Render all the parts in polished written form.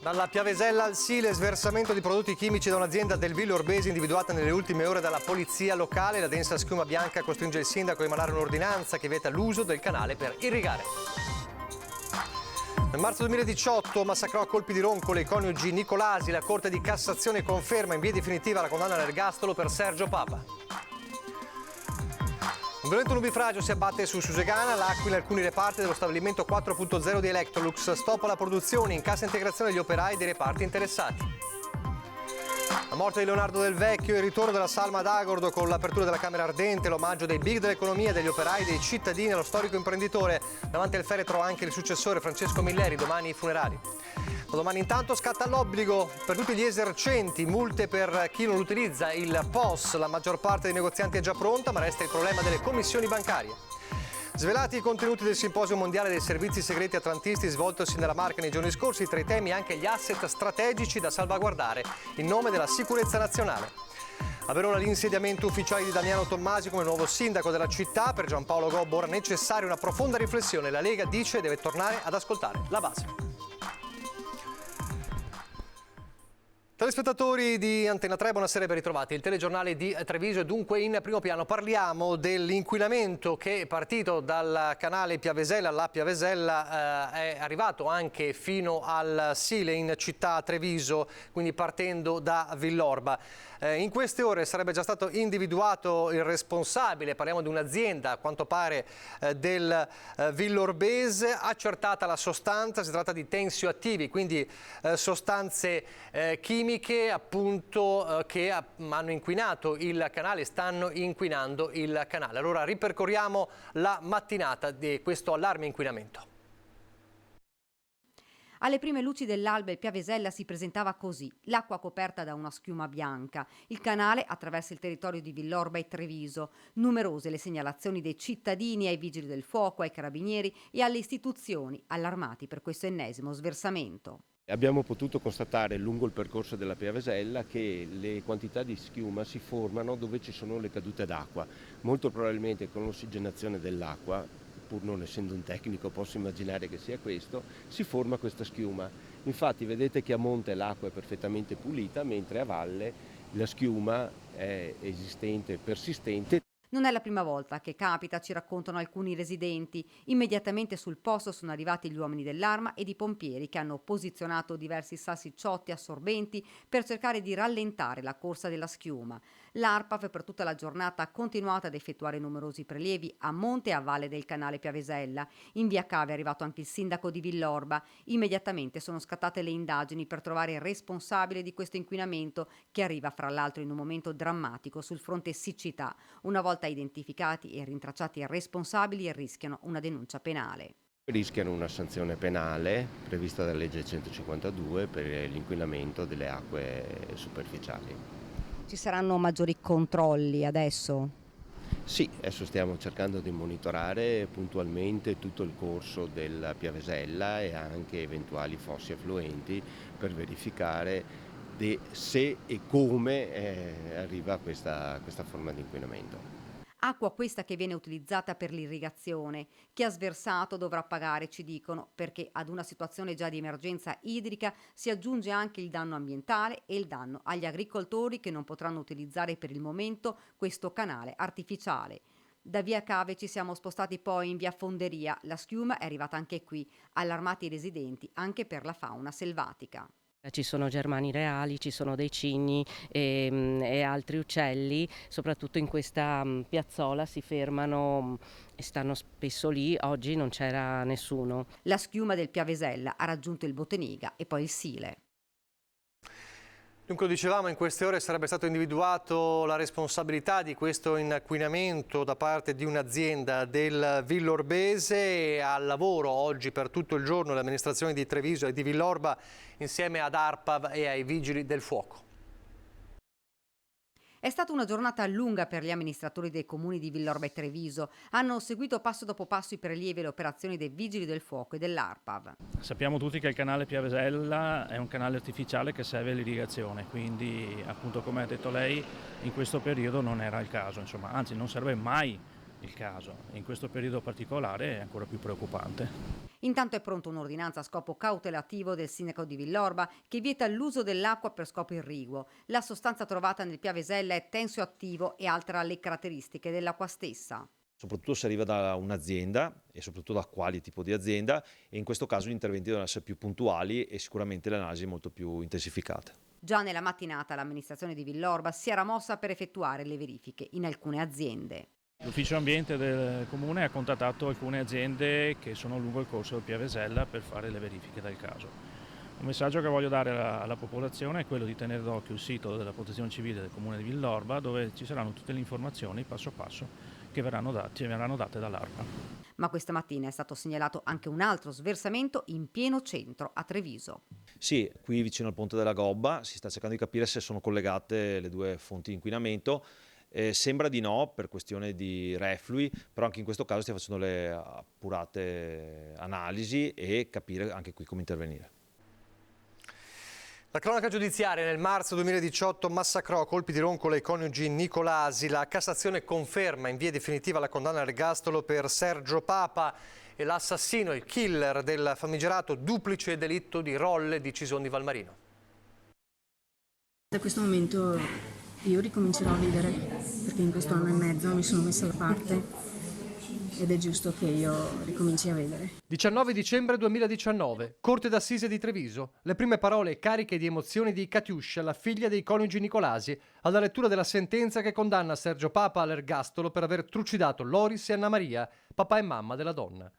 Dalla Piavesella al Sile, sversamento di prodotti chimici da un'azienda del Villa-Orbese individuata nelle ultime ore dalla polizia locale. La densa schiuma bianca costringe il sindaco a emanare un'ordinanza che vieta l'uso del canale per irrigare. Nel marzo 2018 massacrò a colpi di roncole i coniugi Nicolasi. La Corte di Cassazione conferma in via definitiva la condanna all'ergastolo per Sergio Papa. Un violento nubifragio si abbatte su Susegana, L'Aquila e alcuni reparti dello stabilimento 4.0 di Electrolux. Stop alla produzione, in cassa integrazione degli operai dei reparti interessati. La morte di Leonardo Del Vecchio e il ritorno della salma ad Agordo con l'apertura della Camera Ardente, l'omaggio dei big dell'economia, degli operai, dei cittadini allo storico imprenditore. Davanti al feretro anche il successore Francesco Milleri, domani i funerali. Da domani intanto scatta l'obbligo per tutti gli esercenti, multe per chi non utilizza il POS. La maggior parte dei negozianti è già pronta, ma resta il problema delle commissioni bancarie. Svelati i contenuti del simposio mondiale dei servizi segreti atlantisti svoltosi nella Marca nei giorni scorsi, tra i temi anche gli asset strategici da salvaguardare in nome della sicurezza nazionale. A Verona l'insediamento ufficiale di Damiano Tommasi come nuovo sindaco della città. Per Giampaolo Gobbo ora necessaria una profonda riflessione. La Lega dice deve tornare ad ascoltare la base. Telespettatori di Antena 3, buonasera e ben ritrovati. Il telegiornale di Treviso è dunque in primo piano. Parliamo dell'inquinamento che è partito dal canale Piavesella. La Piavesella è arrivato anche fino al Sile in città Treviso, quindi partendo da Villorba. In queste ore sarebbe già stato individuato il responsabile, parliamo di un'azienda a quanto pare del Villa-Orbese, accertata la sostanza, si tratta di tensioattivi, quindi sostanze chimiche appunto che hanno inquinato il canale, stanno inquinando il canale. Allora ripercorriamo la mattinata di questo allarme inquinamento. Alle prime luci dell'alba il Piavesella si presentava così, l'acqua coperta da una schiuma bianca. Il canale attraversa il territorio di Villorba e Treviso. Numerose le segnalazioni dei cittadini ai vigili del fuoco, ai carabinieri e alle istituzioni, allarmati per questo ennesimo sversamento. Abbiamo potuto constatare lungo il percorso della Piavesella che le quantità di schiuma si formano dove ci sono le cadute d'acqua. Molto probabilmente con l'ossigenazione dell'acqua, pur non essendo un tecnico posso immaginare che sia questo, si forma questa schiuma. Infatti vedete che a monte l'acqua è perfettamente pulita, mentre a valle la schiuma è esistente, persistente. Non è la prima volta che capita, ci raccontano alcuni residenti. Immediatamente sul posto sono arrivati gli uomini dell'Arma ed i pompieri che hanno posizionato diversi salsicciotti assorbenti per cercare di rallentare la corsa della schiuma. L'ARPAF per tutta la giornata ha continuato ad effettuare numerosi prelievi a monte e a valle del canale Piavesella. In via Cave è arrivato anche il sindaco di Villorba. Immediatamente sono scattate le indagini per trovare il responsabile di questo inquinamento che arriva fra l'altro in un momento drammatico sul fronte siccità. Una volta identificati e rintracciati i responsabili rischiano una denuncia penale. Rischiano una sanzione penale prevista dalla legge 152 per l'inquinamento delle acque superficiali. Ci saranno maggiori controlli adesso? Sì, adesso stiamo cercando di monitorare puntualmente tutto il corso della Piavesella e anche eventuali fossi affluenti per verificare se e come arriva questa forma di inquinamento. Acqua questa che viene utilizzata per l'irrigazione. Chi ha sversato dovrà pagare, ci dicono, perché ad una situazione già di emergenza idrica si aggiunge anche il danno ambientale e il danno agli agricoltori che non potranno utilizzare per il momento questo canale artificiale. Da via Cave ci siamo spostati poi in via Fonderia. La schiuma è arrivata anche qui, allarmati i residenti anche per la fauna selvatica. Ci sono germani reali, ci sono dei cigni e altri uccelli, soprattutto in questa piazzola si fermano e stanno spesso lì, oggi non c'era nessuno. La schiuma del Piavesella ha raggiunto il Boteniga e poi il Sile. Dunque, lo dicevamo, in queste ore sarebbe stato individuato la responsabilità di questo inquinamento da parte di un'azienda del Villa-Orbese. Al lavoro oggi per tutto il giorno le amministrazioni di Treviso e di Villorba insieme ad ARPAV e ai vigili del fuoco. È stata una giornata lunga per gli amministratori dei comuni di Villorba e Treviso. Hanno seguito passo dopo passo i prelievi e le operazioni dei vigili del fuoco e dell'ARPAV. Sappiamo tutti che il canale Piavesella è un canale artificiale che serve all'irrigazione, quindi appunto come ha detto lei in questo periodo non era il caso, insomma, anzi non serve mai il caso. In questo periodo particolare è ancora più preoccupante. Intanto è pronta un'ordinanza a scopo cautelativo del sindaco di Villorba che vieta l'uso dell'acqua per scopo irriguo. La sostanza trovata nel Piavesella è tensioattivo e altera le caratteristiche dell'acqua stessa. Soprattutto se arriva da un'azienda e soprattutto da quale tipo di azienda, e in questo caso gli interventi devono essere più puntuali e sicuramente le analisi molto più intensificate. Già nella mattinata l'amministrazione di Villorba si era mossa per effettuare le verifiche in alcune aziende. L'ufficio ambiente del comune ha contattato alcune aziende che sono lungo il corso del Piavesella per fare le verifiche del caso. Un messaggio che voglio dare alla popolazione è quello di tenere d'occhio il sito della Protezione Civile del comune di Villorba, dove ci saranno tutte le informazioni passo passo che verranno date dall'ARPA. Ma questa mattina è stato segnalato anche un altro sversamento in pieno centro a Treviso. Sì, qui vicino al ponte della Gobba si sta cercando di capire se sono collegate le due fonti di inquinamento. Sembra di no per questione di reflui, però anche in questo caso stiamo facendo le accurate analisi e capire anche qui come intervenire. La cronaca giudiziaria: nel marzo 2018 massacrò a colpi di roncola i coniugi Nicolasi. La Cassazione conferma in via definitiva la condanna all'ergastolo per Sergio Papa e l'assassino, il killer del famigerato duplice delitto di Rolle di Cison di Valmarino. Da questo momento io ricomincerò a vivere, perché in questo anno e mezzo mi sono messa da parte ed è giusto che io ricominci a vivere. 19 dicembre 2019, Corte d'Assise di Treviso. Le prime parole cariche di emozioni di Katiuscia, la figlia dei coniugi Nicolasi, alla lettura della sentenza che condanna Sergio Papa all'ergastolo per aver trucidato Loris e Anna Maria, papà e mamma della donna.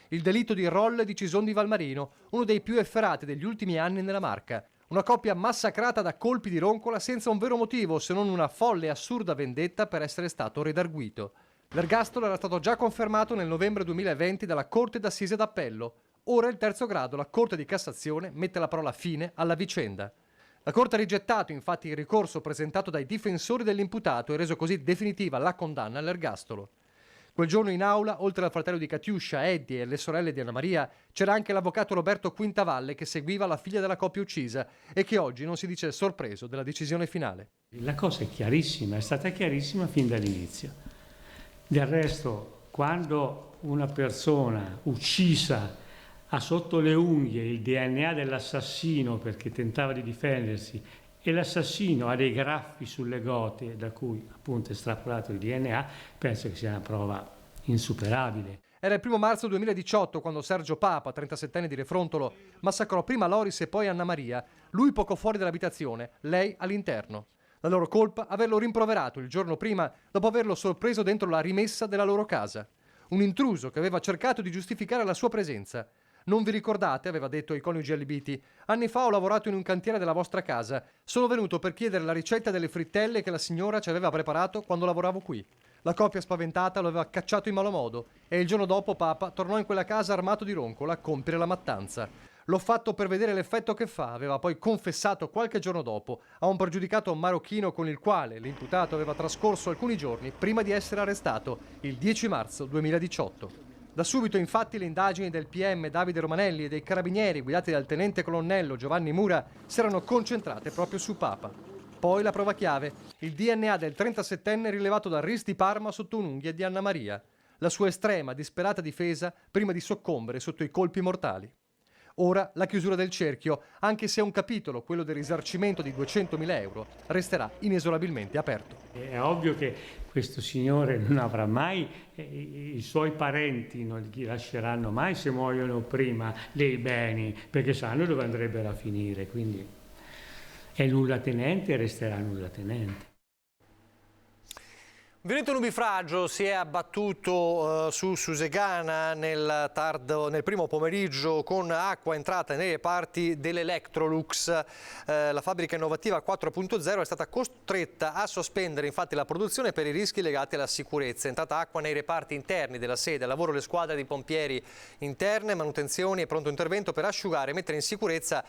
Il delitto di Rolle di Cison di Valmarino, uno dei più efferati degli ultimi anni nella Marca. Una coppia massacrata da colpi di roncola senza un vero motivo, se non una folle e assurda vendetta per essere stato redarguito. L'ergastolo era stato già confermato nel novembre 2020 dalla Corte d'Assise d'Appello. Ora il terzo grado, la Corte di Cassazione, mette la parola fine alla vicenda. La Corte ha rigettato infatti il ricorso presentato dai difensori dell'imputato e reso così definitiva la condanna all'ergastolo. Quel giorno in aula, oltre al fratello di Katiuscia, Eddie, e le sorelle di Anna Maria, c'era anche l'avvocato Roberto Quintavalle che seguiva la figlia della coppia uccisa e che oggi non si dice sorpreso della decisione finale. La cosa è chiarissima, è stata chiarissima fin dall'inizio. Del resto, quando una persona uccisa ha sotto le unghie il DNA dell'assassino perché tentava di difendersi e l'assassino ha dei graffi sulle gote da cui appunto è estrapolato il DNA, penso che sia una prova insuperabile. Era il 1 marzo 2018 quando Sergio Papa, 37enne di Refrontolo, massacrò prima Loris e poi Anna Maria, lui poco fuori dall'abitazione, lei all'interno. La loro colpa? Averlo rimproverato il giorno prima dopo averlo sorpreso dentro la rimessa della loro casa. Un intruso che aveva cercato di giustificare la sua presenza. Non vi ricordate, aveva detto ai coniugi allibiti, anni fa ho lavorato in un cantiere della vostra casa. Sono venuto per chiedere la ricetta delle frittelle che la signora ci aveva preparato quando lavoravo qui. La coppia spaventata lo aveva cacciato in malo modo e il giorno dopo Papa tornò in quella casa armato di roncola a compiere la mattanza. L'ho fatto per vedere l'effetto che fa, aveva poi confessato qualche giorno dopo a un pregiudicato marocchino con il quale l'imputato aveva trascorso alcuni giorni prima di essere arrestato, il 10 marzo 2018. Da subito infatti le indagini del PM Davide Romanelli e dei carabinieri guidati dal tenente colonnello Giovanni Mura si erano concentrate proprio su Papa. Poi la prova chiave, il DNA del 37enne rilevato da Risti Parma sotto un'unghia di Anna Maria, la sua estrema, disperata difesa prima di soccombere sotto i colpi mortali. Ora la chiusura del cerchio, anche se un capitolo, quello del risarcimento di 200.000 euro, resterà inesorabilmente aperto. È ovvio che questo signore non avrà mai, i suoi parenti non gli lasceranno mai se muoiono prima dei beni, perché sanno dove andrebbero a finire, quindi è nullatenente e resterà nullatenente. Un violento nubifragio si è abbattuto su Susegana nel primo pomeriggio con acqua entrata nei reparti dell'Electrolux. La fabbrica innovativa 4.0 è stata costretta a sospendere infatti la produzione per i rischi legati alla sicurezza. È entrata acqua nei reparti interni della sede, al lavoro le squadre di pompieri interne, manutenzioni e pronto intervento per asciugare e mettere in sicurezza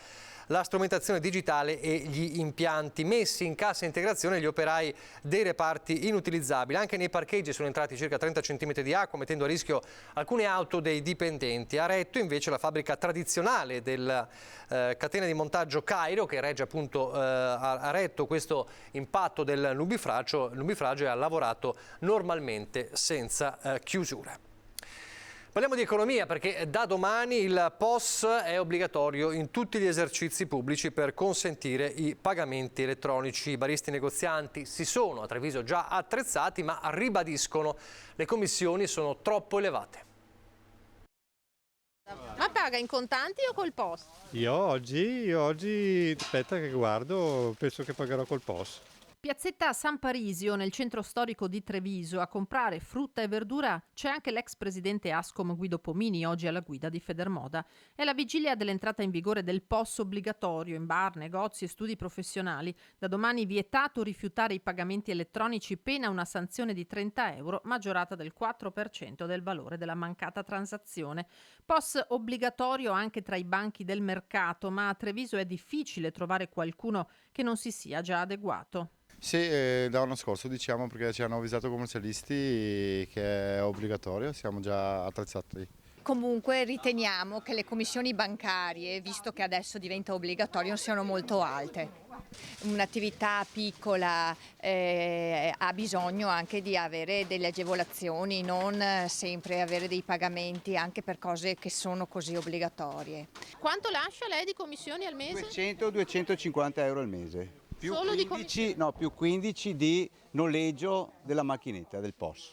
la strumentazione digitale e gli impianti. Messi in cassa integrazione gli operai dei reparti inutilizzabili navigabile. Anche nei parcheggi sono entrati circa 30 cm di acqua, mettendo a rischio alcune auto dei dipendenti. A Retto invece la fabbrica tradizionale della catena di montaggio Cairo, che regge appunto a Retto questo impatto del nubifragio e ha lavorato normalmente senza chiusure. Parliamo di economia perché da domani il POS è obbligatorio in tutti gli esercizi pubblici per consentire i pagamenti elettronici. I baristi negozianti si sono a Treviso già attrezzati, ma ribadiscono le commissioni sono troppo elevate. Ma paga in contanti o col POS? Io oggi, aspetta che guardo, penso che pagherò col POS. Piazzetta San Parisio, nel centro storico di Treviso, a comprare frutta e verdura c'è anche l'ex presidente Ascom Guido Pomini, oggi alla guida di Federmoda. È la vigilia dell'entrata in vigore del POS obbligatorio in bar, negozi e studi professionali. Da domani vietato rifiutare i pagamenti elettronici, pena una sanzione di 30 euro, maggiorata del 4% del valore della mancata transazione. POS obbligatorio anche tra i banchi del mercato, ma a Treviso è difficile trovare qualcuno che non si sia già adeguato. Sì, da l'anno scorso diciamo, perché ci hanno avvisato i commercialisti che è obbligatorio, siamo già attrezzati. Comunque riteniamo che le commissioni bancarie, visto che adesso diventa obbligatorio, siano molto alte. Un'attività piccola ha bisogno anche di avere delle agevolazioni, non sempre avere dei pagamenti anche per cose che sono così obbligatorie. Quanto lascia lei di commissioni al mese? 200-250 euro al mese. Più Solo 15, più 15 di noleggio della macchinetta del POS.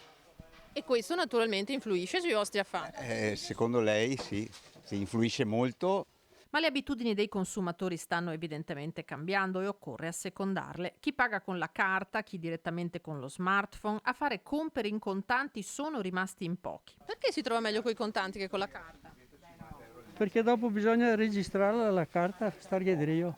E questo naturalmente influisce sui vostri affari. Secondo lei sì, influisce molto. Ma le abitudini dei consumatori stanno evidentemente cambiando e occorre assecondarle. Chi paga con la carta, chi direttamente con lo smartphone, a fare compere in contanti sono rimasti in pochi. Perché si trova meglio con i contanti che con la carta? Perché dopo bisogna registrarla la carta, stargli drio.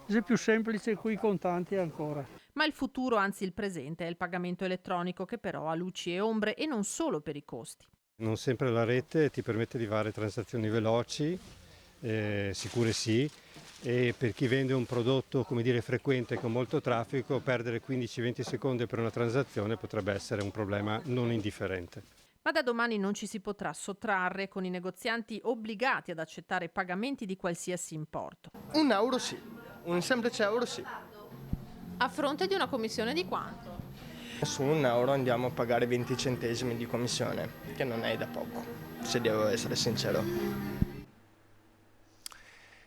È più semplice con i contanti ancora. Ma il futuro, anzi il presente, è il pagamento elettronico, che però ha luci e ombre, e non solo per i costi. Non sempre la rete ti permette di fare transazioni veloci, sicure sì, e per chi vende un prodotto frequente con molto traffico, perdere 15-20 secondi per una transazione potrebbe essere un problema non indifferente. Ma da domani non ci si potrà sottrarre, con i negozianti obbligati ad accettare pagamenti di qualsiasi importo. €1 sì, un semplice euro sì. A fronte di una commissione di quanto? Su €1 andiamo a pagare 20 centesimi di commissione, che non è da poco, se devo essere sincero.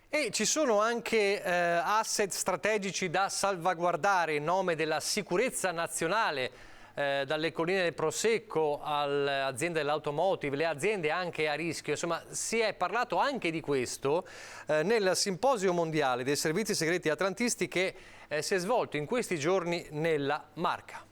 E ci sono anche asset strategici da salvaguardare in nome della sicurezza nazionale, dalle colline del Prosecco alle aziende dell'automotive, le aziende anche a rischio. Insomma, si è parlato anche di questo nel simposio mondiale dei servizi segreti atlantisti che si è svolto in questi giorni nella Marca.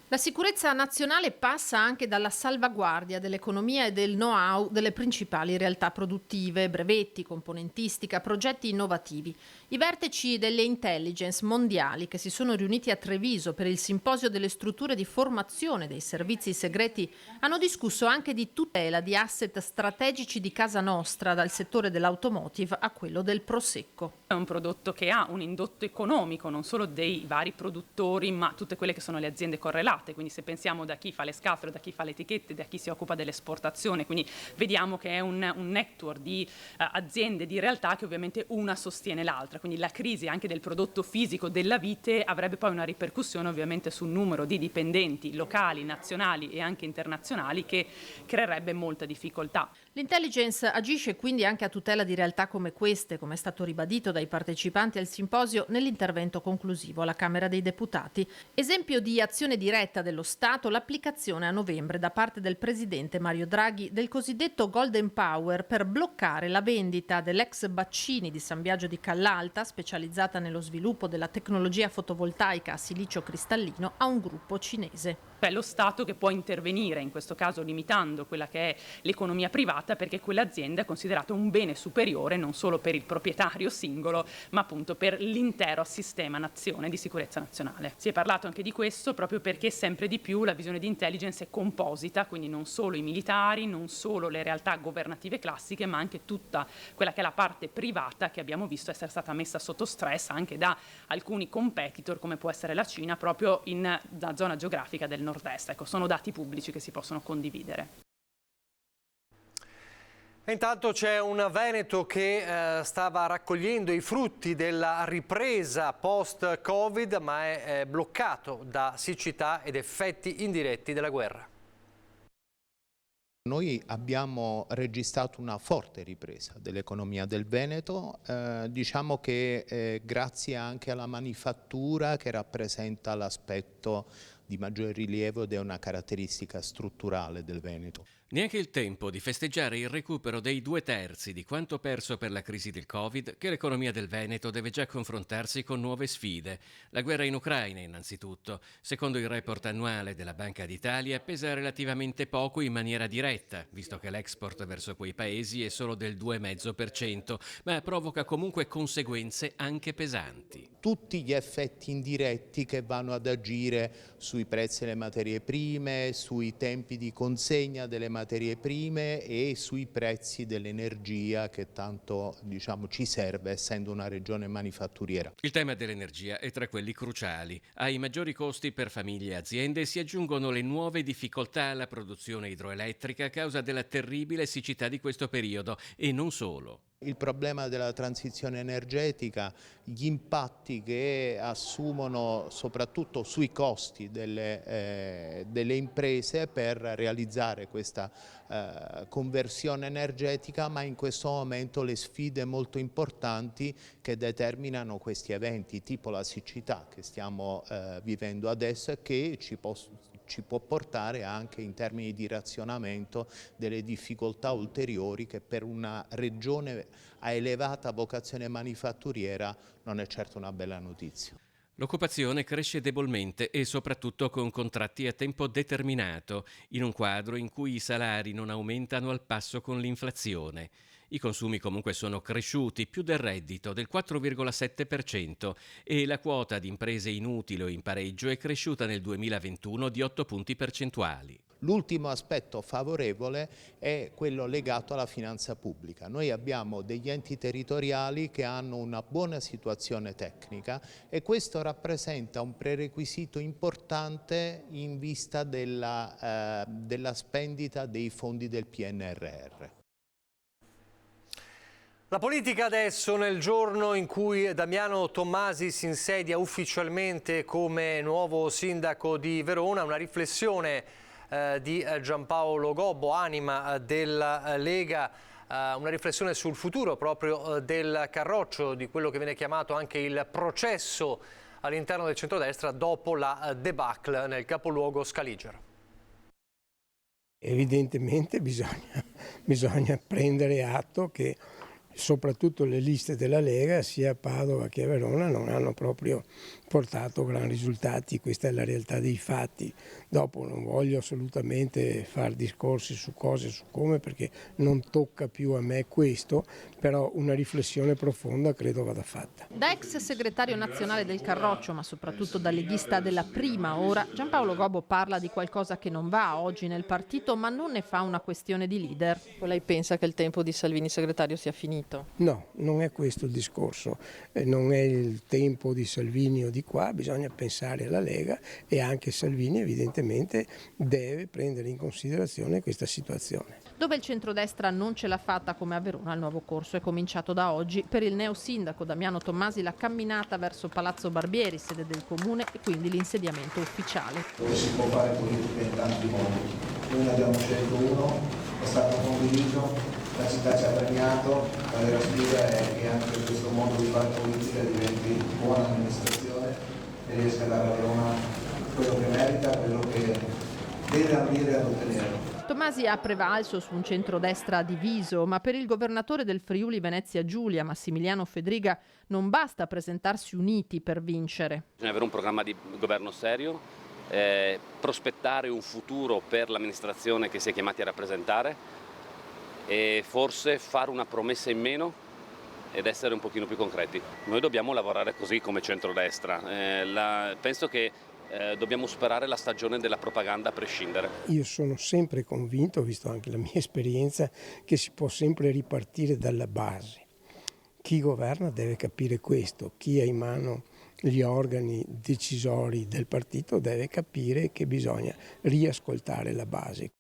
La sicurezza nazionale passa anche dalla salvaguardia dell'economia e del know-how delle principali realtà produttive, brevetti, componentistica, progetti innovativi. I vertici delle intelligence mondiali che si sono riuniti a Treviso per il simposio delle strutture di formazione dei servizi segreti hanno discusso anche di tutela di asset strategici di casa nostra, dal settore dell'automotive a quello del prosecco. È un prodotto che ha un indotto economico non solo dei vari produttori, ma tutte quelle che sono le aziende correlate. Quindi se pensiamo da chi fa le scatole, da chi fa le etichette, da chi si occupa dell'esportazione, quindi vediamo che è un network di aziende, di realtà che ovviamente una sostiene l'altra, quindi la crisi anche del prodotto fisico della vite avrebbe poi una ripercussione ovviamente sul numero di dipendenti locali, nazionali e anche internazionali, che creerebbe molta difficoltà. L'intelligence agisce quindi anche a tutela di realtà come queste, come è stato ribadito dai partecipanti al simposio nell'intervento conclusivo alla Camera dei Deputati. Esempio di azione diretta dello Stato, l'applicazione a novembre da parte del presidente Mario Draghi del cosiddetto Golden Power per bloccare la vendita dell'ex Baccini di San Biagio di Callalta, specializzata nello sviluppo della tecnologia fotovoltaica a silicio cristallino, a un gruppo cinese. È lo Stato che può intervenire, in questo caso limitando quella che è l'economia privata, perché quell'azienda è considerata un bene superiore non solo per il proprietario singolo, ma appunto per l'intero sistema nazione di sicurezza nazionale. Si è parlato anche di questo proprio perché sempre di più la visione di intelligence è composita, quindi non solo i militari, non solo le realtà governative classiche, ma anche tutta quella che è la parte privata, che abbiamo visto essere stata messa sotto stress anche da alcuni competitor, come può essere la Cina, proprio in da zona geografica del nord-est. Ecco, sono dati pubblici che si possono condividere. E intanto c'è un Veneto che stava raccogliendo i frutti della ripresa post-Covid, ma è bloccato da siccità ed effetti indiretti della guerra. Noi abbiamo registrato una forte ripresa dell'economia del Veneto, diciamo che grazie anche alla manifattura, che rappresenta l'aspetto di maggior rilievo ed è una caratteristica strutturale del Veneto. Neanche il tempo di festeggiare il recupero dei 2/3 di quanto perso per la crisi del Covid, che l'economia del Veneto deve già confrontarsi con nuove sfide. La guerra in Ucraina, innanzitutto. Secondo il report annuale della Banca d'Italia, pesa relativamente poco in maniera diretta, visto che l'export verso quei paesi è solo del 2,5%, ma provoca comunque conseguenze anche pesanti. Tutti gli effetti indiretti che vanno ad agire sui prezzi delle materie prime, sui tempi di consegna delle materie prime e sui prezzi dell'energia che tanto ci serve essendo una regione manifatturiera. Il tema dell'energia è tra quelli cruciali. Ai maggiori costi per famiglie e aziende si aggiungono le nuove difficoltà alla produzione idroelettrica a causa della terribile siccità di questo periodo e non solo. Il problema della transizione energetica, gli impatti che assumono soprattutto sui costi delle imprese per realizzare questa conversione energetica, ma in questo momento le sfide molto importanti che determinano questi eventi, tipo la siccità che stiamo vivendo adesso e che ci può portare anche in termini di razionamento delle difficoltà ulteriori che per una regione a elevata vocazione manifatturiera non è certo una bella notizia. L'occupazione cresce debolmente e soprattutto con contratti a tempo determinato, in un quadro in cui i salari non aumentano al passo con l'inflazione. I consumi comunque sono cresciuti più del reddito, del 4,7%, e la quota di imprese inutili o in pareggio è cresciuta nel 2021 di 8 punti percentuali. L'ultimo aspetto favorevole è quello legato alla finanza pubblica. Noi abbiamo degli enti territoriali che hanno una buona situazione tecnica e questo rappresenta un prerequisito importante in vista della spendita dei fondi del PNRR. La politica adesso, nel giorno in cui Damiano Tommasi si insedia ufficialmente come nuovo sindaco di Verona, una riflessione di Giampaolo Gobbo, anima della Lega, una riflessione sul futuro proprio del Carroccio, di quello che viene chiamato anche il processo all'interno del centrodestra dopo la debacle nel capoluogo scaligero. Evidentemente bisogna prendere atto che soprattutto le liste della Lega, sia a Padova che a Verona, non hanno proprio portato gran risultati. Questa è la realtà dei fatti. Dopo non voglio assolutamente fare discorsi su cose, su come, perché non tocca più a me questo, però una riflessione profonda credo vada fatta. Da ex segretario nazionale del Carroccio, ma soprattutto da leghista della prima ora, Giampaolo Gobbo parla di qualcosa che non va oggi nel partito, ma non ne fa una questione di leader. Lei pensa che il tempo di Salvini segretario sia finito? No, non è questo il discorso, non è il tempo di Salvini o di qua, bisogna pensare alla Lega e anche Salvini evidentemente deve prendere in considerazione questa situazione. Dove il centrodestra non ce l'ha fatta come a Verona, il nuovo corso è cominciato da oggi. Per il neosindaco Damiano Tommasi la camminata verso Palazzo Barbieri, sede del comune, e quindi l'insediamento ufficiale. Dove si può fare politica in tanti modi. Noi ne abbiamo scelto uno, è stato condiviso, la città ci ha premiato, la vera sfida è che anche questo modo di fare politica diventi buona amministrazione e riesca a dare a Verona quello che merita, quello che deve ambire ad ottenere. Tommasi ha prevalso su un centrodestra diviso, ma per il governatore del Friuli Venezia Giulia, Massimiliano Fedriga, non basta presentarsi uniti per vincere. Bisogna avere un programma di governo serio, prospettare un futuro per l'amministrazione che si è chiamati a rappresentare e forse fare una promessa in meno ed essere un pochino più concreti. Noi dobbiamo lavorare così come centrodestra. Penso che dobbiamo superare la stagione della propaganda a prescindere. Io sono sempre convinto, visto anche la mia esperienza, che si può sempre ripartire dalla base. Chi governa deve capire questo, chi ha in mano gli organi decisori del partito deve capire che bisogna riascoltare la base.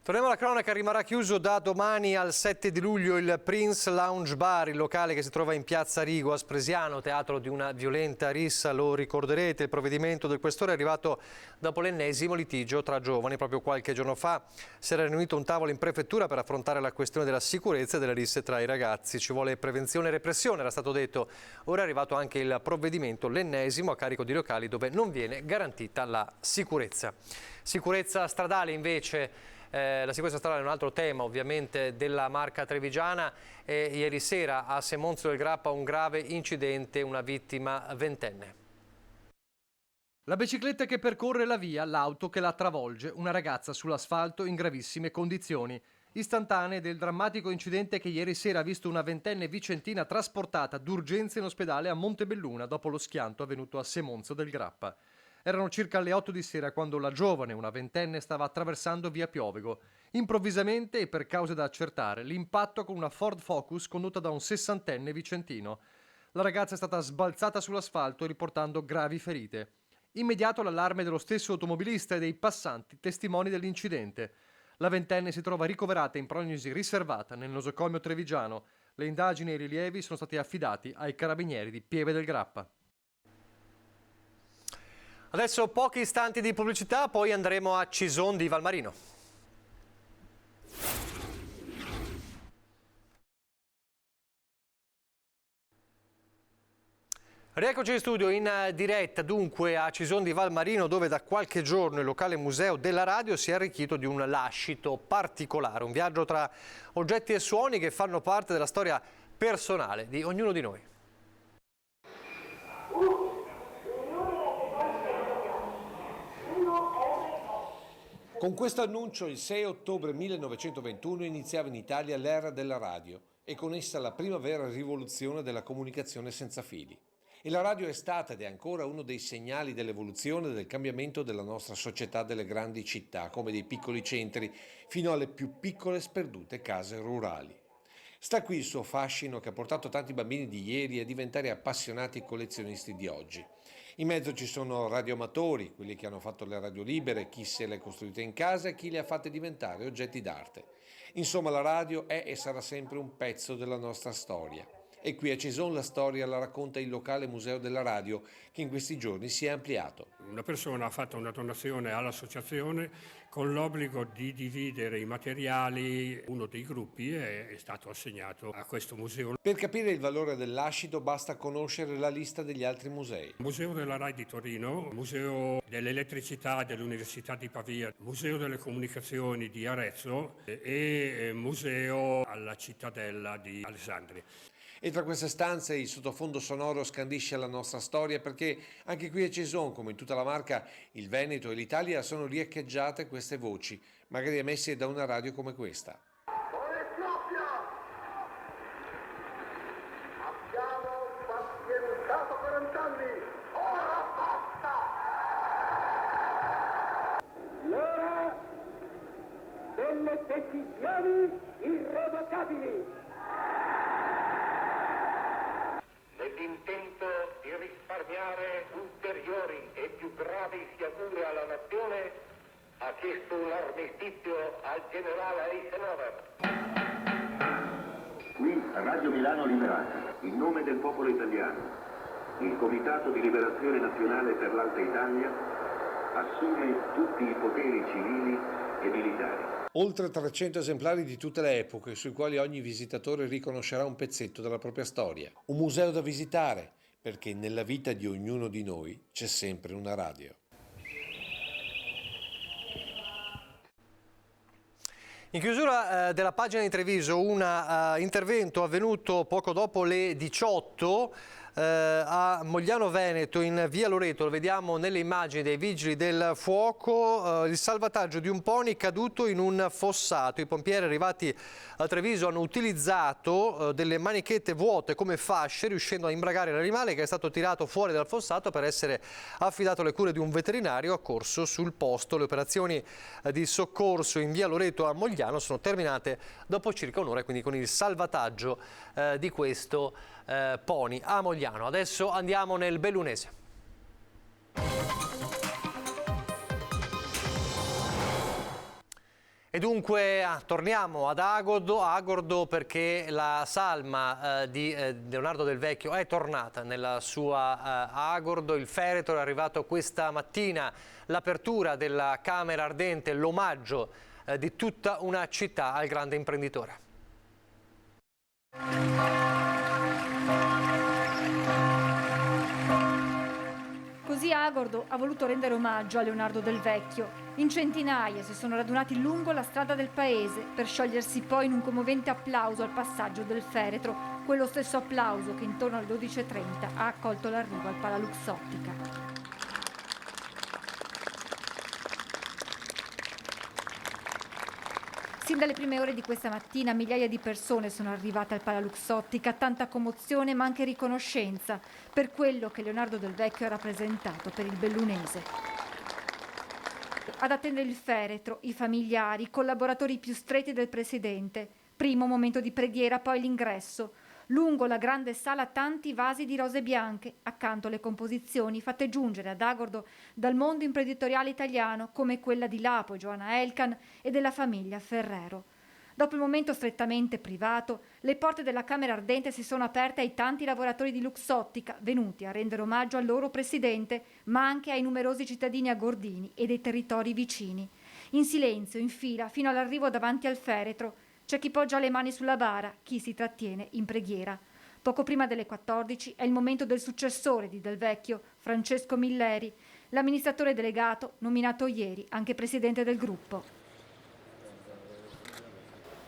Torniamo alla cronaca, rimarrà chiuso da domani al 7 di luglio il Prince Lounge Bar, il locale che si trova in piazza Rigo a Spresiano, teatro di una violenta rissa, lo ricorderete. Il provvedimento del questore è arrivato dopo l'ennesimo litigio tra giovani. Proprio qualche giorno fa si era riunito un tavolo in prefettura per affrontare la questione della sicurezza e delle risse tra i ragazzi. Ci vuole prevenzione e repressione, era stato detto. Ora è arrivato anche il provvedimento, l'ennesimo, a carico di locali dove non viene garantita la sicurezza. Sicurezza stradale invece. La sicurezza stradale è un altro tema ovviamente della Marca trevigiana. Ieri sera a Semonzio del Grappa un grave incidente, una vittima ventenne. La bicicletta che percorre la via, l'auto che la travolge, una ragazza sull'asfalto in gravissime condizioni. Istantanee del drammatico incidente che ieri sera ha visto una ventenne vicentina trasportata d'urgenza in ospedale a Montebelluna dopo lo schianto avvenuto a Semonzio del Grappa. Erano circa le 8 di sera quando la giovane, una ventenne, stava attraversando via Piovego. Improvvisamente e per cause da accertare, l'impatto con una Ford Focus condotta da un 60enne vicentino. La ragazza è stata sbalzata sull'asfalto riportando gravi ferite. Immediato l'allarme dello stesso automobilista e dei passanti, testimoni dell'incidente. La ventenne si trova ricoverata in prognosi riservata nel nosocomio trevigiano. Le indagini e i rilievi sono stati affidati ai carabinieri di Pieve del Grappa. Adesso pochi istanti di pubblicità, poi andremo a Cison di Valmarino. Rieccoci in studio in diretta dunque a Cison di Valmarino, dove da qualche giorno il locale museo della radio si è arricchito di un lascito particolare, un viaggio tra oggetti e suoni che fanno parte della storia personale di ognuno di noi. Con questo annuncio il 6 ottobre 1921 iniziava in Italia l'era della radio e con essa la prima vera rivoluzione della comunicazione senza fili. E la radio è stata ed è ancora uno dei segnali dell'evoluzione e del cambiamento della nostra società, delle grandi città, come dei piccoli centri, fino alle più piccole sperdute case rurali. Sta qui il suo fascino che ha portato tanti bambini di ieri a diventare appassionati collezionisti di oggi. In mezzo ci sono radioamatori, quelli che hanno fatto le radio libere, chi se le ha costruite in casa e chi le ha fatte diventare oggetti d'arte. Insomma, la radio è e sarà sempre un pezzo della nostra storia. E qui a Cison la storia la racconta il locale museo della radio che in questi giorni si è ampliato. Una persona ha fatto una donazione all'associazione con l'obbligo di dividere i materiali. Uno dei gruppi è stato assegnato a questo museo. Per capire il valore del lascito basta conoscere la lista degli altri musei. Museo della RAI di Torino, Museo dell'Elettricità dell'Università di Pavia, Museo delle Comunicazioni di Arezzo e Museo alla Cittadella di Alessandria. E tra queste stanze il sottofondo sonoro scandisce la nostra storia perché anche qui a Cison, come in tutta la Marca, il Veneto e l'Italia sono riecheggiate queste voci, magari emesse da una radio come questa. Abbiamo pazienzato 40 anni, ora basta! L'ora delle decisioni irrevocabili! Nell'intento di risparmiare ulteriori e più gravi sciagure alla nazione, ha chiesto un armistizio al generale Eisenhower. Qui a Radio Milano Liberata, in nome del popolo italiano, il Comitato di Liberazione Nazionale per l'Alta Italia assume tutti i poteri civili e militari. Oltre 300 esemplari di tutte le epoche, sui quali ogni visitatore riconoscerà un pezzetto della propria storia. Un museo da visitare, perché nella vita di ognuno di noi c'è sempre una radio. In chiusura della pagina di Treviso, un intervento avvenuto poco dopo le 18 a Mogliano Veneto, in via Loreto, lo vediamo nelle immagini dei vigili del fuoco, il salvataggio di un pony caduto in un fossato. I pompieri arrivati a Treviso hanno utilizzato delle manichette vuote come fasce, riuscendo a imbragare l'animale, che è stato tirato fuori dal fossato per essere affidato alle cure di un veterinario accorso sul posto. Le operazioni di soccorso in via Loreto a Mogliano sono terminate dopo circa un'ora, quindi con il salvataggio di questo pony a Mogliano. Adesso andiamo nel Bellunese. E dunque torniamo ad Agordo perché la salma di Leonardo Del Vecchio è tornata nella sua Agordo. Il feretro è arrivato questa mattina, l'apertura della Camera Ardente, l'omaggio di tutta una città al grande imprenditore. Così Agordo ha voluto rendere omaggio a Leonardo Del Vecchio. In centinaia si sono radunati lungo la strada del paese per sciogliersi poi in un commovente applauso al passaggio del feretro, quello stesso applauso che intorno alle 12:30 ha accolto l'arrivo al Palaluxottica. Sin dalle prime ore di questa mattina migliaia di persone sono arrivate al Palaluxottica, tanta commozione ma anche riconoscenza per quello che Leonardo Del Vecchio ha rappresentato per il bellunese. Ad attendere il feretro, i familiari, i collaboratori più stretti del presidente. Primo momento di preghiera, poi l'ingresso. Lungo la grande sala tanti vasi di rose bianche, accanto alle composizioni fatte giungere ad Agordo dal mondo imprenditoriale italiano come quella di Lapo, Joanna Elkan e della famiglia Ferrero. Dopo il momento strettamente privato, le porte della Camera Ardente si sono aperte ai tanti lavoratori di Luxottica venuti a rendere omaggio al loro presidente, ma anche ai numerosi cittadini agordini e dei territori vicini. In silenzio, in fila, fino all'arrivo davanti al feretro, c'è chi poggia le mani sulla bara, chi si trattiene in preghiera. Poco prima delle 14 è il momento del successore di Del Vecchio, Francesco Milleri, l'amministratore delegato nominato ieri anche presidente del gruppo.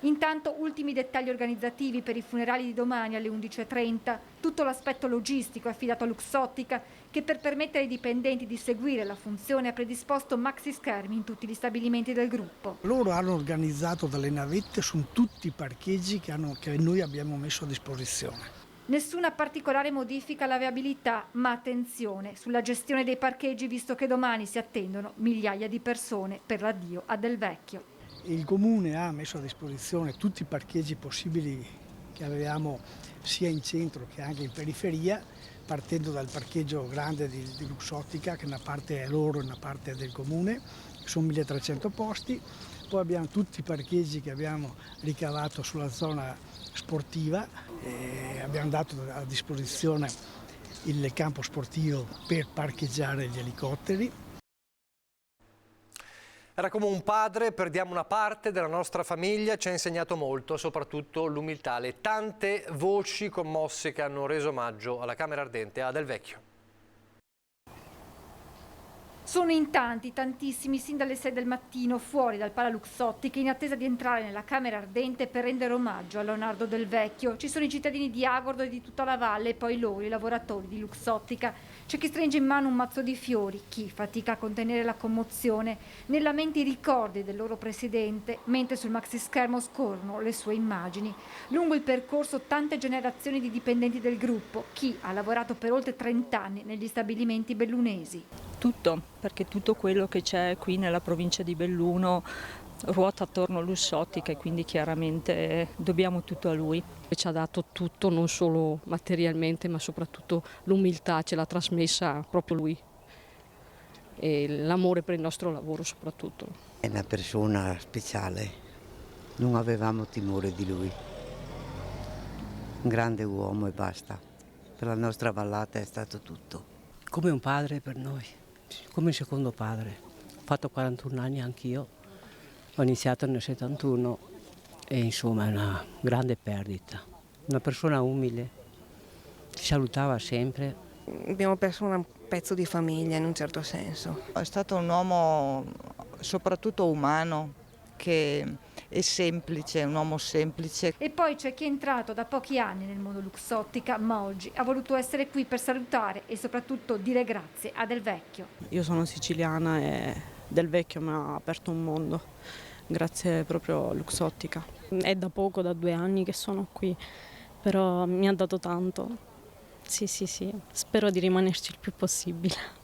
Intanto ultimi dettagli organizzativi per i funerali di domani alle 11:30, tutto l'aspetto logistico è affidato a Luxottica che per permettere ai dipendenti di seguire la funzione ha predisposto maxi schermi in tutti gli stabilimenti del gruppo. Loro hanno organizzato delle navette su tutti i parcheggi che noi abbiamo messo a disposizione. Nessuna particolare modifica alla viabilità, ma attenzione sulla gestione dei parcheggi visto che domani si attendono migliaia di persone per l'addio a Del Vecchio. Il Comune ha messo a disposizione tutti i parcheggi possibili che avevamo sia in centro che anche in periferia, partendo dal parcheggio grande di Luxottica, che una parte è loro e una parte è del Comune, sono 1300 posti. Poi abbiamo tutti i parcheggi che abbiamo ricavato sulla zona sportiva, abbiamo dato a disposizione il campo sportivo per parcheggiare gli elicotteri. Era come un padre, perdiamo una parte della nostra famiglia, ci ha insegnato molto, soprattutto l'umiltà, le tante voci commosse che hanno reso omaggio alla Camera Ardente a Del Vecchio. Sono in tanti, tantissimi, sin dalle 6 del mattino, fuori dal Palaluxottica, in attesa di entrare nella Camera Ardente per rendere omaggio a Leonardo Del Vecchio. Ci sono i cittadini di Agordo e di tutta la valle, e poi loro, i lavoratori di Luxottica. C'è chi stringe in mano un mazzo di fiori, chi fatica a contenere la commozione, nella mente i ricordi del loro presidente, mentre sul maxischermo scorrono le sue immagini. Lungo il percorso tante generazioni di dipendenti del gruppo, chi ha lavorato per oltre 30 anni negli stabilimenti bellunesi. Tutto, perché tutto quello che c'è qui nella provincia di Belluno ruota attorno a Luxottica e quindi chiaramente dobbiamo tutto a lui. Ci ha dato tutto, non solo materialmente, ma soprattutto l'umiltà ce l'ha trasmessa proprio lui e l'amore per il nostro lavoro soprattutto. È una persona speciale, non avevamo timore di lui, un grande uomo e basta. Per la nostra vallata è stato tutto. Come un padre per noi, come un secondo padre. Ho fatto 41 anni anch'io, ho iniziato nel 71 e insomma è una grande perdita. Una persona umile, ci salutava sempre. Abbiamo perso un pezzo di famiglia in un certo senso. È stato un uomo soprattutto umano che è semplice, è un uomo semplice. E poi c'è chi è entrato da pochi anni nel mondo Luxottica, ma oggi ha voluto essere qui per salutare e soprattutto dire grazie a Del Vecchio. Io sono siciliana e Del Vecchio mi ha aperto un mondo, grazie proprio a Luxottica. È da poco, da 2 anni che sono qui, però mi ha dato tanto. Sì, spero di rimanerci il più possibile.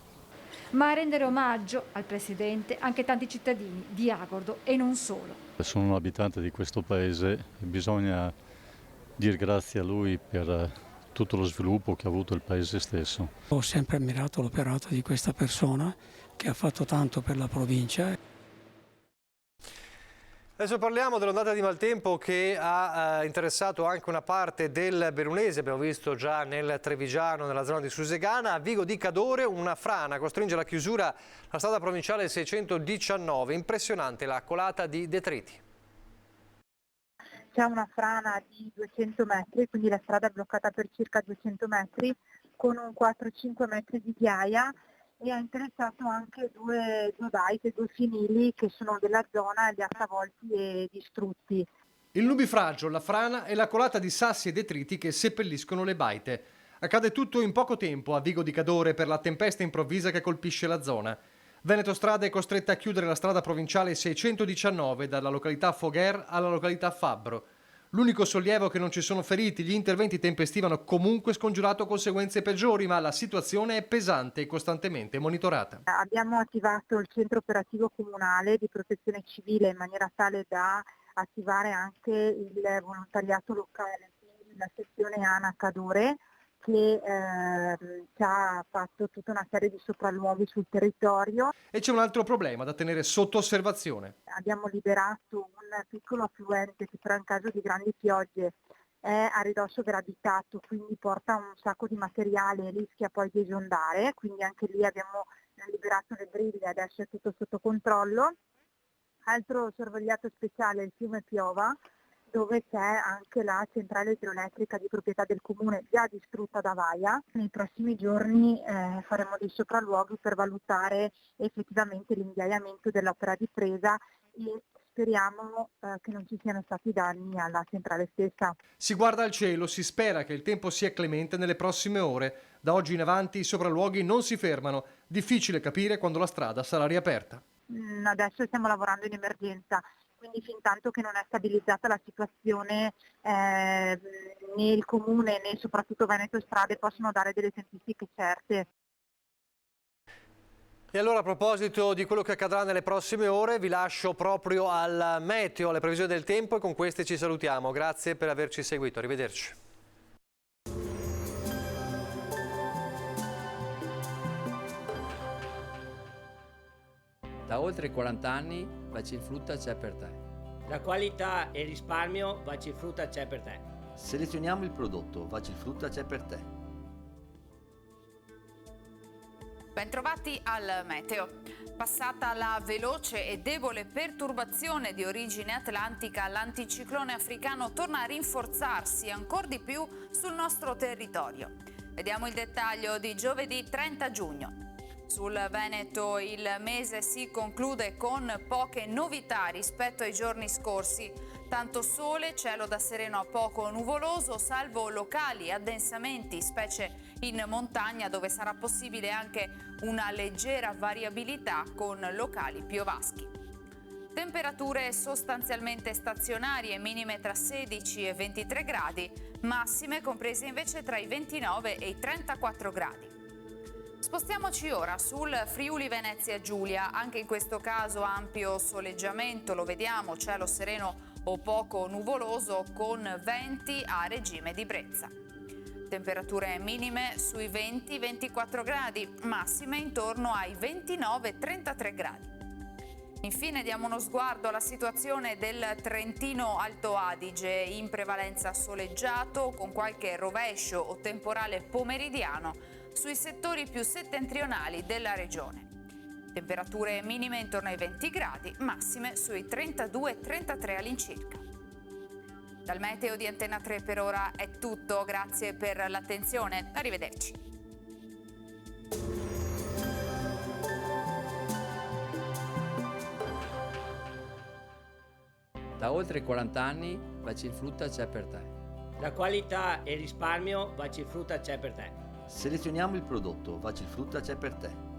Ma a rendere omaggio al Presidente anche tanti cittadini di Agordo e non solo. Sono un abitante di questo paese e bisogna dire grazie a lui per tutto lo sviluppo che ha avuto il paese stesso. Ho sempre ammirato l'operato di questa persona che ha fatto tanto per la provincia. Adesso parliamo dell'ondata di maltempo che ha interessato anche una parte del Bellunese, abbiamo visto già nel Trevigiano, nella zona di Susegana. A Vigo di Cadore una frana costringe alla chiusura la strada provinciale 619, impressionante la colata di detriti. C'è una frana di 200 metri, quindi la strada è bloccata per circa 200 metri con un 4-5 metri di ghiaia. E ha interessato anche due baite, 2 fienili che sono della zona, li ha travolti e distrutti. Il nubifragio, la frana e la colata di sassi e detriti che seppelliscono le baite. Accade tutto in poco tempo a Vigo di Cadore per la tempesta improvvisa che colpisce la zona. Veneto Strade è costretta a chiudere la strada provinciale 619 dalla località Fogher alla località Fabbro. L'unico sollievo è che non ci sono feriti, gli interventi tempestivi hanno comunque scongiurato conseguenze peggiori, ma la situazione è pesante e costantemente monitorata. Abbiamo attivato il centro operativo comunale di protezione civile in maniera tale da attivare anche il volontariato locale, quindi la sezione ANA Cadore, che ci ha fatto tutta una serie di sopralluoghi sul territorio. E c'è un altro problema da tenere sotto osservazione. Abbiamo liberato un piccolo affluente che però in caso di grandi piogge è a ridosso gravitato, quindi porta un sacco di materiale e rischia poi di esondare, quindi anche lì abbiamo liberato le briglie, adesso è tutto sotto controllo. Altro sorvegliato speciale è il fiume Piova, dove c'è anche la centrale idroelettrica di proprietà del comune già distrutta da Vaia. Nei prossimi giorni faremo dei sopralluoghi per valutare effettivamente l'inviaiamento dell'opera di presa e speriamo che non ci siano stati danni alla centrale stessa. Si guarda al cielo, si spera che il tempo sia clemente nelle prossime ore. Da oggi in avanti i sopralluoghi non si fermano. Difficile capire quando la strada sarà riaperta. Adesso stiamo lavorando in emergenza. Quindi fin tanto che non è stabilizzata la situazione né il Comune né soprattutto Veneto Strade possono dare delle tempistiche certe. E allora a proposito di quello che accadrà nelle prossime ore vi lascio proprio al meteo, alle previsioni del tempo e con queste ci salutiamo. Grazie per averci seguito, arrivederci. Da oltre 40 anni Bacifrutta c'è per te. La qualità e il risparmio Bacifrutta c'è per te. Selezioniamo il prodotto, Bacifrutta c'è per te. Bentrovati al meteo. Passata la veloce e debole perturbazione di origine atlantica, l'anticiclone africano torna a rinforzarsi ancora di più sul nostro territorio. Vediamo il dettaglio di giovedì 30 giugno. Sul Veneto il mese si conclude con poche novità rispetto ai giorni scorsi. Tanto sole, cielo da sereno a poco nuvoloso, salvo locali addensamenti, specie in montagna dove sarà possibile anche una leggera variabilità con locali piovaschi. Temperature sostanzialmente stazionarie, minime tra 16 e 23 gradi, massime comprese invece tra i 29 e i 34 gradi. Spostiamoci ora sul Friuli Venezia Giulia, anche in questo caso ampio soleggiamento, lo vediamo, cielo sereno o poco nuvoloso con venti a regime di brezza. Temperature minime sui 20-24 gradi, massime intorno ai 29-33 gradi. Infine diamo uno sguardo alla situazione del Trentino Alto Adige, in prevalenza soleggiato con qualche rovescio o temporale pomeridiano sui settori più settentrionali della regione. Temperature minime intorno ai 20 gradi, massime sui 32-33 all'incirca. Dal meteo di Antenna 3 per ora è tutto, grazie per l'attenzione, arrivederci. Da oltre 40 anni Bacifrutta c'è per te. La qualità e il risparmio Bacifrutta c'è per te. Selezioniamo il prodotto, Bacifrutta c'è per te.